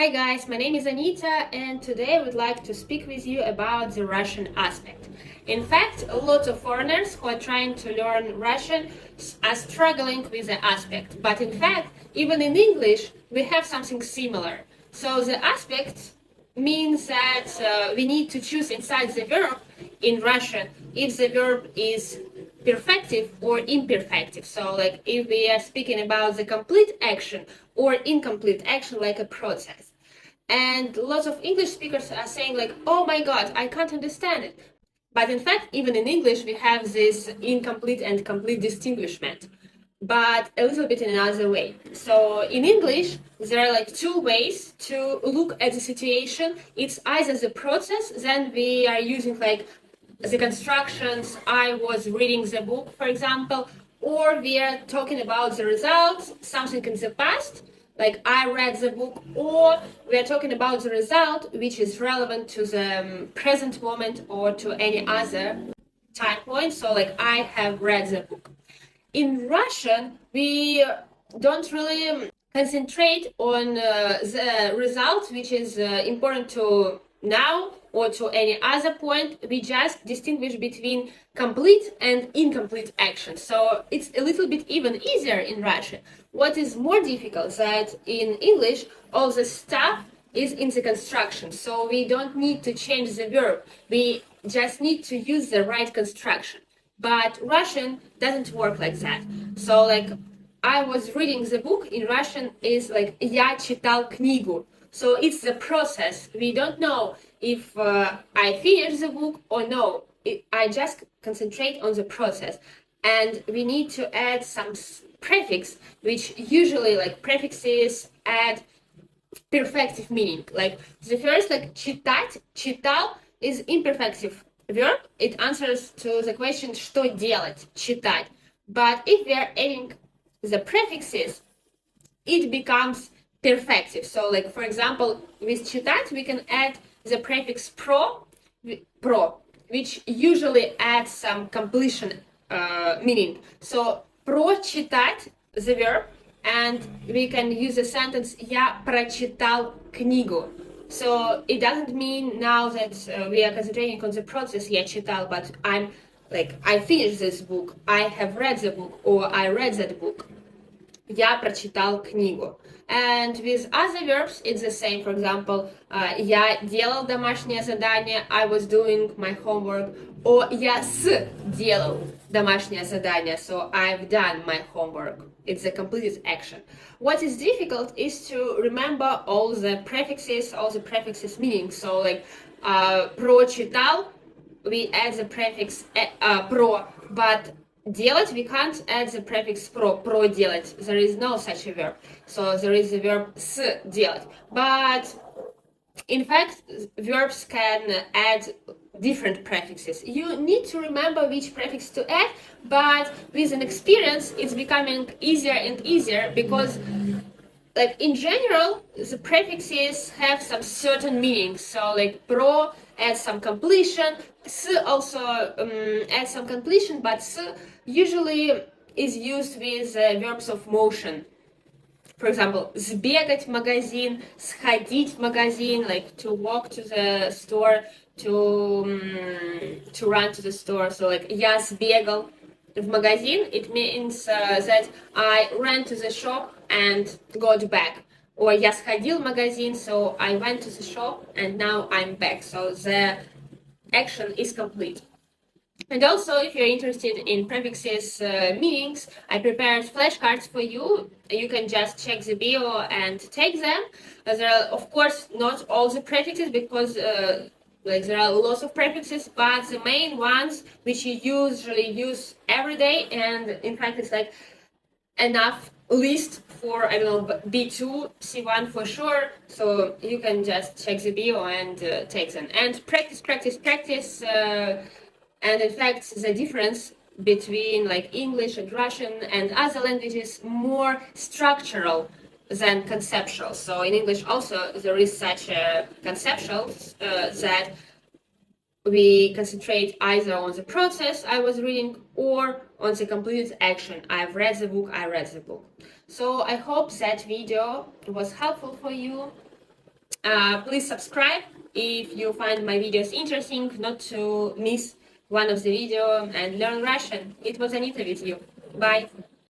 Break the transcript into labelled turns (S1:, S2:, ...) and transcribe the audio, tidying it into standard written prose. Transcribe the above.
S1: Hi guys, my name is Anita and today I would like to speak with you about the Russian aspect. In fact, a lot of foreigners who are trying to learn Russian are struggling with the aspect, but in fact, even in English, we have something similar. So the aspect means that we need to choose inside the verb in Russian if the verb is perfective or imperfective. So like if we are speaking about the complete action or incomplete action like a process. And lots of English speakers are saying like, oh my God, I can't understand it. But in fact, even in English, we have this incomplete and complete distinguishment, but a little bit in another way. So in English, there are like two ways to look at the situation. It's either the process, then we are using like the constructions, I was reading the book, for example, or we are talking about the results, something in the past, like I read the book, or we are talking about the result which is relevant to the present moment or to any other time point. So like I have read the book. In Russian, we don't really concentrate on the result which is important to now or to any other point. We just distinguish between complete and incomplete action. So it's a little bit even easier in Russian. What is more difficult is that in English, all the stuff is in the construction. So we don't need to change the verb. We just need to use the right construction. But Russian doesn't work like that. So like I was reading the book in Russian is like я читал книгу. So it's the process. We don't know if I finish the book or no. I just concentrate on the process. And we need to add some prefix, which usually like prefixes add perfective meaning. Like the first, like читать, читал is imperfective verb. It answers to the question что делать, читать. But if we are adding the prefixes, it becomes perfective. So like for example, with читать, we can add the prefix pro, which usually adds some completion meaning. So прочитать, the verb, and we can use the sentence я прочитал книгу. So it doesn't mean now that we are concentrating on the process я читал, but I'm like I finished this book, I have read the book, or I read that book. Я прочитал книгу. And with other verbs, it's the same. For example, я делал домашнее задание, I was doing my homework, or я сделал домашнее задание, so I've done my homework. It's a completed action. What is difficult is to remember all the prefixes meanings. So like прочитал, we add the prefix про, but делать, we can't add the prefix проделать. There is no such a verb. So there is the verb сделать. But in fact, verbs can add different prefixes. You need to remember which prefix to add, but with an experience, it's becoming easier and easier because like in general, the prefixes have some certain meanings. So like pro adds some completion, s also adds some completion, but s usually is used with verbs of motion. For example, сбегать в магазин, сходить в магазин, like to walk to the store, to run to the store. So like я сбегал в магазин, it means that I ran to the shop and got back. Or я сходил в магазин, so I went to the shop and now I'm back. So the action is complete. And also, if you're interested in prefixes meanings, I prepared flashcards for you. You can just check the bio and take them. There are, of course, not all the prefixes because like there are lots of prefixes, but the main ones which you usually use every day, and in fact it's like enough list for, I don't know, B2, C1 for sure. So you can just check the bio and take them. And practice. And in fact, the difference between like English and Russian and other languages more structural than conceptual. So in English also there is such a conceptual that we concentrate either on the process I was reading or on the completed action. I've read the book, I read the book. So I hope that video was helpful for you. Please subscribe if you find my videos interesting, not to miss one of the video and learn Russian. It was Anita with you. Bye.